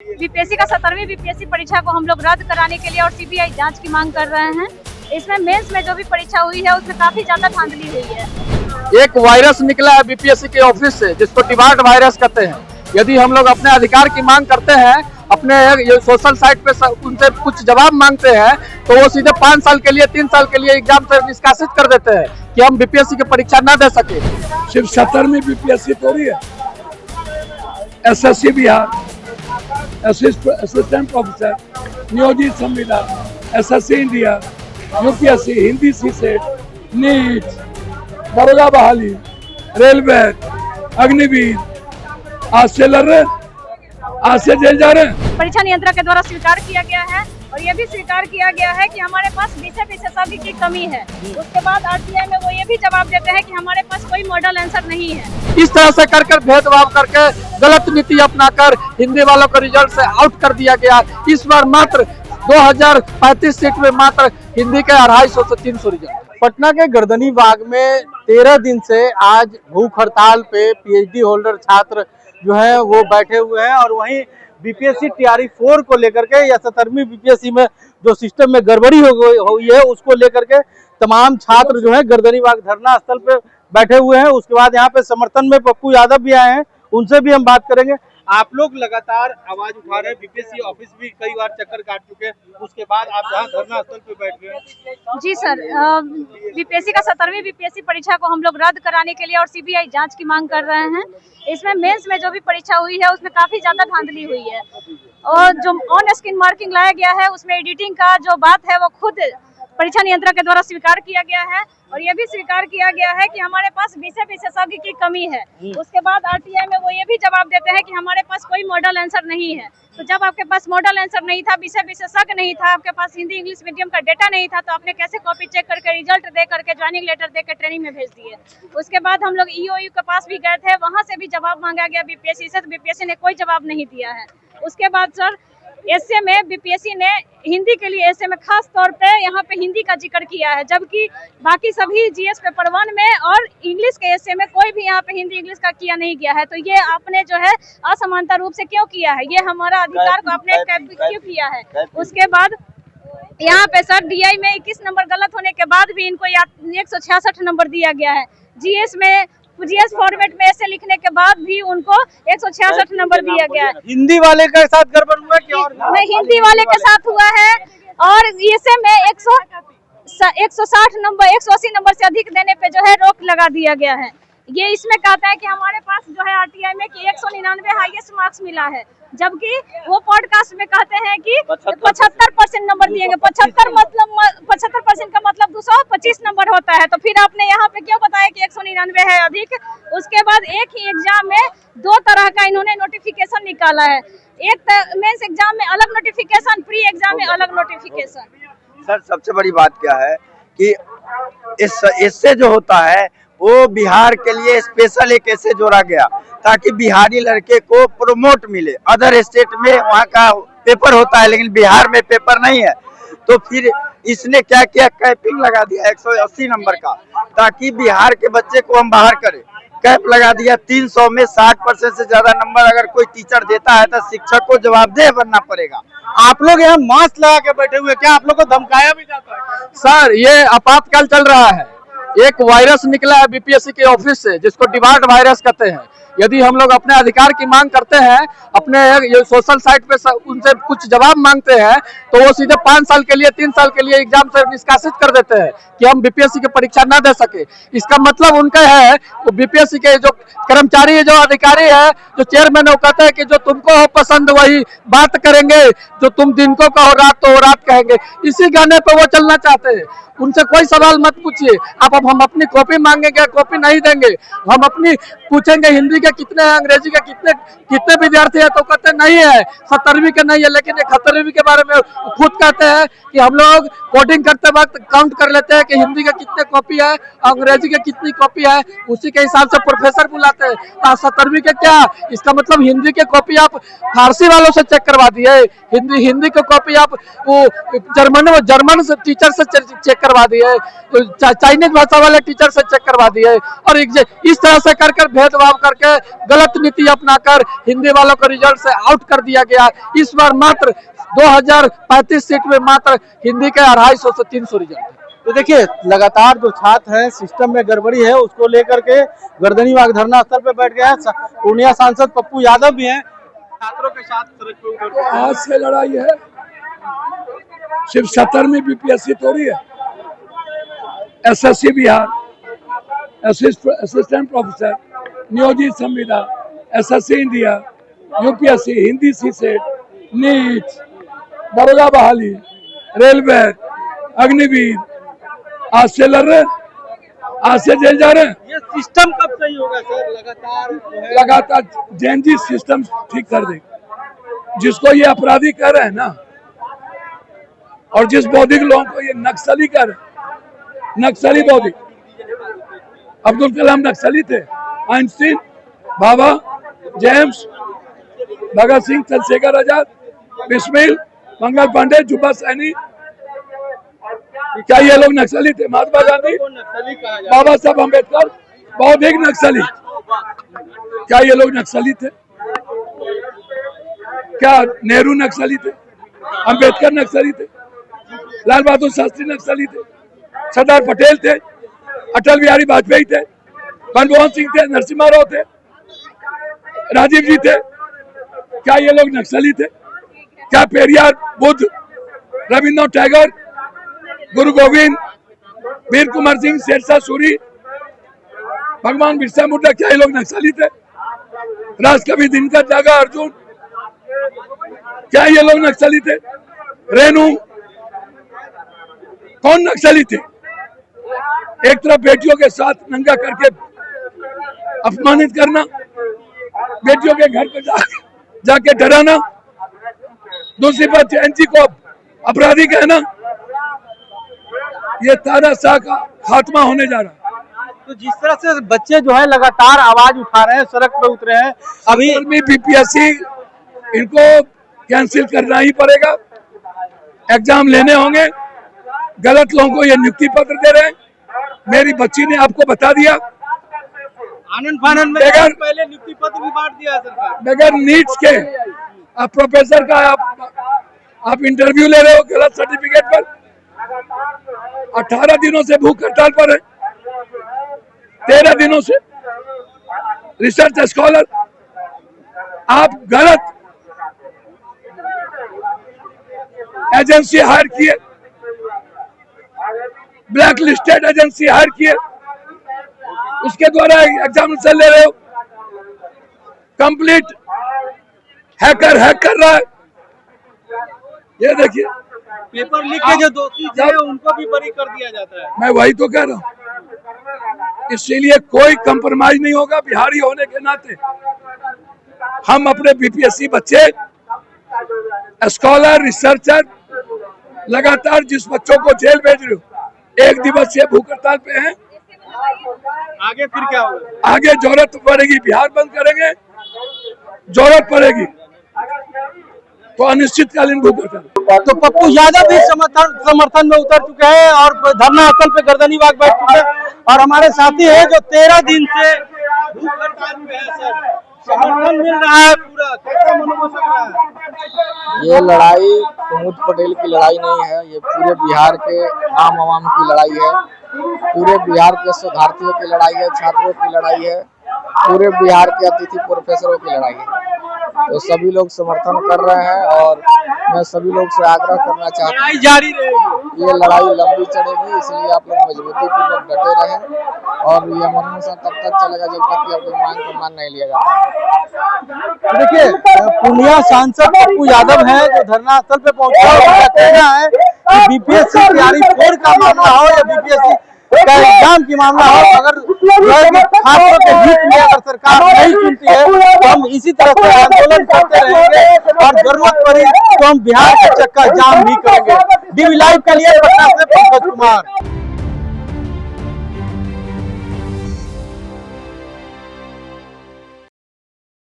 BPSC का 17वीं BPSC परीक्षा को हम लोग रद्द कराने के लिए और सीबीआई जांच की मांग कर रहे हैं। इसमें मेंस में जो भी परीक्षा हुई है उसमें काफी ज्यादा धांधली हुई है। एक वायरस निकला है बीपीएससी के ऑफिस से, जिसको डिमार्ट वायरस कहते हैं। यदि हम लोग अपने अधिकार की मांग करते हैं, अपने सोशल साइट पे उनसे कुछ जवाब मांगते हैं, तो वो सीधे 5 साल के लिए 3 साल के लिए एग्जाम से निष्कासित कर देते हैं कि हम बीपीएससी की परीक्षा न दे सके। सिर्फ 17वीं बीपीएससी थोड़ी है, एसएससी बिहार, असिस्टेंट प्रोफेसर, नियोजित संविदा, SSC India, UPSC, Hindi CSAT, NEET, दरोगा बहाली, रेलवे, अग्निवीर, आज से लड़ रहे, आज से जेल जा रहे हैं। परीक्षा नियंत्रक के द्वारा स्वीकार किया गया है और ये भी स्वीकार किया गया है कि हमारे पास विषय विशेषज्ञ की कमी है। उसके बाद आरटीआई में वो ये भी जवाब देते हैं कि हमारे पास कोई मॉडल आंसर नहीं है। इस तरह से कर भेदभाव करके गलत नीति अपनाकर हिंदी वालों को रिजल्ट से आउट कर दिया गया। इस बार मात्र 2035 सीट में मात्र हिंदी के 250 से 300 रिजल्ट। पटना के गर्दनी बाग में 13 दिन से आज भूख हड़ताल पे पीएचडी होल्डर छात्र जो है वो बैठे हुए हैं और वहीं बीपीएससी टीआरई 4 को लेकर के या 17वीं बीपीएससी में जो सिस्टम में गड़बड़ी हुई है उसको लेकर के तमाम छात्र जो है गर्दनी बाग धरना स्थल पे बैठे हुए हैं। उसके बाद यहाँ पे समर्थन में पप्पू यादव भी आए हैं, उनसे भी हम बात करेंगे। आप लोग लगातार आवाज उठा रहे हैं, बीपीएससी ऑफिस भी कई बार चक्कर काट चुके हैं, उसके बाद आप यहाँ धरना स्थल पे बैठ गए हैं। जी सर, बीपीएससी का 17वीं बीपीएससी परीक्षा को हम लोग रद्द कराने के लिए और सीबीआई जांच की मांग कर रहे हैं। इसमें मेंस में जो भी परीक्षा हुई है उसमें काफी ज्यादा धांधली हुई है और जो ऑन स्क्रीन मार्किंग लाया गया है उसमें एडिटिंग का जो बात है वो खुद परीक्षा नियंत्रक के द्वारा स्वीकार किया गया है और ये भी स्वीकार किया गया है कि हमारे पास विषय विशेषज्ञ की कमी है। उसके बाद आरटीआई में वो ये भी जवाब देते हैं कि हमारे पास कोई मॉडल आंसर नहीं है। तो जब आपके पास मॉडल आंसर नहीं था, विषय विशेषज्ञ नहीं था, आपके पास हिंदी इंग्लिश मीडियम का डेटा नहीं था, तो आपने कैसे कॉपी चेक करके रिजल्ट दे करके ज्वाइनिंग लेटर दे के ट्रेनिंग में भेज दिए। उसके बाद हम लोग ईओयू के पास भी गए थे, वहाँ से भी जवाब मांगा गया बीपीएससी से, तो बीपीएससी ने कोई जवाब नहीं दिया है। उसके बाद सर एसए में बीपीएससी ने हिंदी के लिए एसए में खास तौर पे यहाँ पे हिंदी का जिक्र किया है, जबकि बाकी सभी जीएस पेपर 1 में और इंग्लिश के एसए में कोई भी यहाँ पे हिंदी इंग्लिश का किया नहीं गया है। तो ये आपने जो है असमानता रूप से क्यों किया है, ये हमारा अधिकार को आपने क्यों किया है। उसके बाद यहाँ पे सर डीआई में 21 नंबर गलत होने के बाद भी इनको 166 नंबर दिया गया है। जीएस में जीएस फॉर्मेट में ऐसे लिखने के बाद भी उनको 166 नंबर दिया गया है। हिंदी वाले के साथ गड़बड़ हुआ क्या? नहीं, हिंदी वाले के साथ हुआ है और ऐसे में 160 नंबर 180 नंबर से अधिक देने पे जो है रोक लगा दिया गया है। ये इसमें कहता है कि हमारे पास जो है आरटीआई में कि 199 हाईएस्ट मार्क्स मिला है, जबकि वो पॉडकास्ट में कहते हैं कि 75% नंबर दिएंगे। 75% का मतलब 225 नंबर होता है। तो फिर आपने यहाँ पे क्यों बताया कि 199 है अधिक। उसके बाद एक ही एग्जाम में 2 तरह का इन्होंने नोटिफिकेशन निकाला है, एक मेंस एग्जाम में अलग नोटिफिकेशन, प्री एग्जाम में अलग नोटिफिकेशन। सर सबसे बड़ी बात क्या है कि इससे जो होता है वो बिहार के लिए स्पेशल एक ऐसे जोड़ा गया ताकि बिहारी लड़के को प्रोमोट मिले। अदर स्टेट में वहाँ का पेपर होता है लेकिन बिहार में पेपर नहीं है, तो फिर इसने क्या किया, कैपिंग लगा दिया 180 नंबर का ताकि बिहार के बच्चे को हम बाहर करें। कैप लगा दिया 300 में 60% से ज्यादा नंबर अगर कोई टीचर देता है तो शिक्षक को जवाबदेह बनना पड़ेगा। आप लोग यहाँ मास्क लगा के बैठे हुए, क्या आप लोग को धमकाया भी जाता है? सर, ये आपातकाल चल रहा है। एक वायरस निकला है बीपीएससी के ऑफिस से, जिसको डिमार्ट वायरस कहते हैं। यदि हम लोग अपने अधिकार की मांग करते हैं, अपने सोशल साइट पे उनसे कुछ जवाब मांगते हैं, तो वो सीधे 5 साल के लिए 3 साल के लिए एग्जाम से निष्कासित कर देते हैं कि हम बीपीएससी की परीक्षा न दे सके। इसका मतलब उनका है वो बीपीएससी के जो कर्मचारी, जो अधिकारी है, जो चेयरमैन है, वो कहते हैं कि जो तुमको हो पसंद वही बात करेंगे, जो तुम दिन को कहो रात तो रात कहेंगे। इसी गाने पे वो चलना चाहते हैं। उनसे कोई सवाल मत पूछिए आप। अब हम अपनी कॉपी मांगेंगे, कॉपी नहीं देंगे। हम अपनी पूछेंगे हिंदी के कितने हैं, अंग्रेजी के कितने विद्यार्थी है, तो कहते नहीं है, 17वीं के नहीं है। लेकिन 71वीं के बारे में खुद कहते हैं कि हम लोग कोडिंग करते वक्त काउंट कर लेते हैं कि हिंदी के कितने कॉपी है, अंग्रेजी के कितनी कॉपी है, उसी के हिसाब से प्रोफेसर बुलाते हैं। 17वीं के क्या, इसका मतलब हिंदी के कॉपी आप फारसी वालों से चेक करवा दिए, हिंदी की कॉपी आप वो जर्मन से टीचर से चेक करवा दिए, चाइनीज भाषा कन्नड़ वाले टीचर से चेक करवा दिए और इस तरह से कर भेदभाव करके गलत नीति अपनाकर हिंदी वालों को रिजल्ट से आउट कर दिया गया। इस बार मात्र 2035 सीट में मात्र हिंदी के 250 से 300 रिजल्ट है। तो देखिए लगातार जो छात्र हैं सिस्टम में गड़बड़ी है उसको लेकर के गर्दनीबाग धरना स्थल पे बैठ गए हैं। पूर्णिया सांसद पप्पू यादव भी हैं, छात्रों के साथ सड़क पे उतर तो आज से लड़ाई है, सिर्फ 17वीं बीपीएससी थोड़ी है। एसएससी बिहार, असिस्टेंट प्रोफेसर, नियोजित संविदा, SSC India, UPSC, Hindi CSAT, NEET, दरोगा बहाली, रेलवे, अग्निवीर, आज से लड़ रहे, आज से जेल जा रहे हैं। ये सिस्टम कब सही होगा सर? लगातार जेएनजी सिस्टम ठीक कर देगा। जिसको ये अपराधी कह रहे हैं ना, और जिस बौद्धिक लोगों को ये नक्सली कह रहे हैं, नक्सली बौद्धिक, अब्दुल कलाम नक्सली थे, आइंस्टीन, बाबा, जेम्स, भगत सिंह, चंद्रशेखर आजाद, बिस्मिल, मंगल पांडे, जुब्बा सैनी, क्या ये लोग नक्सली थे? महात्मा गांधी, बाबा साहब अम्बेडकर, बौद्धिक नक्सली, क्या ये लोग नक्सली थे? क्या नेहरू नक्सली थे? अम्बेडकर नक्सली थे? लाल बहादुर शास्त्री नक्सली थे? सरदार पटेल थे? अटल बिहारी वाजपेयी थे? मनमोहन सिंह थे? नरसिम्हा राव थे? राजीव जी थे? क्या ये लोग नक्सली थे? क्या पेरियार, बुद्ध, रविन्द्रनाथ टैगोर, गुरु गोविंद, वीर कुमार सिंह, शेरशाह सूरी, भगवान बिरसा मुंडा, क्या ये लोग नक्सली थे? राजकवि दिनकर त्यागा अर्जुन, क्या ये लोग नक्सली थे? रेणु, कौन नक्सली थे? एक तरफ बेटियों के साथ नंगा करके अपमानित करना, बेटियों के घर पे जाके डराना, दूसरी बात जेएनजी को अपराधी कहना, ये तानाशाह का खात्मा होने जा रहा है। तो जिस तरह से बच्चे जो है लगातार आवाज उठा रहे हैं, सड़क पे उतरे हैं, अभी बीपीएससी इनको कैंसिल करना ही पड़ेगा। एग्जाम लेने होंगे, गलत लोगों को ये नियुक्ति पत्र दे रहे हैं। मेरी बच्ची ने आपको बता दिया, आनंद फानंद में पहले नियुक्ति पत्र भी बांट दिया है सरकार। बगैर नीट्स के आप प्रोफेसर का आप इंटरव्यू ले रहे हो गलत सर्टिफिकेट पर। 18 दिनों से भूख हड़ताल पर है, 13 दिनों से रिसर्च स्कॉलर, आप गलत एजेंसी हायर किए, ब्लैक लिस्टेड एजेंसी हायर किए, उसके द्वारा एग्जामिनेशन ले रहे हो। कंप्लीट हैकर हैक कर रहा है। ये देखिए, पेपर लीक के जो दोषी थे उनको भी बरी कर दिया जाता है। मैं वही तो कह रहा हूँ, इसीलिए कोई कंप्रोमाइज नहीं होगा। बिहारी होने के नाते हम अपने बीपीएससी बच्चे, स्कॉलर, रिसर्चर, लगातार जिस बच्चों को जेल भेज रहे हो, 1 दिवसीय भूख हड़ताल पे हैं। आगे फिर क्या होगा? आगे जरूरत पड़ेगी बिहार बंद करेंगे, जरूरत पड़ेगी तो अनिश्चितकालीन भूख हड़ताल। तो पप्पू यादव भी समर्थन में उतर चुके हैं और धरना स्थल पे गर्दनीबाग बैठ चुके हैं। और हमारे साथी है जो 13 दिन से भूख हड़ताल पे है सर, समर्थन मिल रहा है पूरा, कैसा मनोबल चल रहा है? ये लड़ाई प्रमोद पटेल की लड़ाई नहीं है, ये पूरे बिहार के आम आवाम की लड़ाई है, पूरे बिहार के शोधार्थियों की लड़ाई है, छात्रों की लड़ाई है, पूरे बिहार के अतिथि प्रोफेसरों की लड़ाई है। तो सभी लोग समर्थन कर रहे हैं और मैं सभी लोग से आग्रह करना चाहता हूँ, जारी रहेगी, ये लड़ाई लंबी चलेगी, इसलिए आप लोग मजबूती पूर्वक डटे रहें और ये अमरनाथ तब तक चलेगा जब तक कि अपनी मांग को मान नहीं लिया जाता। देखिए पूर्णिया सांसद पप्पू यादव है जो धरना स्थल पे पहुंचे, उनका कहना है कि बीपीएससी तैयारी 4 का मामला हो या बीपीएससी का एग्जाम की मामला हो, अगर छात्रों के हित में अगर सरकार नहीं चुनती है तो हम इसी तरह से आंदोलन करते रहेंगे और जरूरत पड़ी तो हम बिहार का चक्का जाम भी करेंगे। डीवी लाइव के लिए पटना से पंकज कुमार।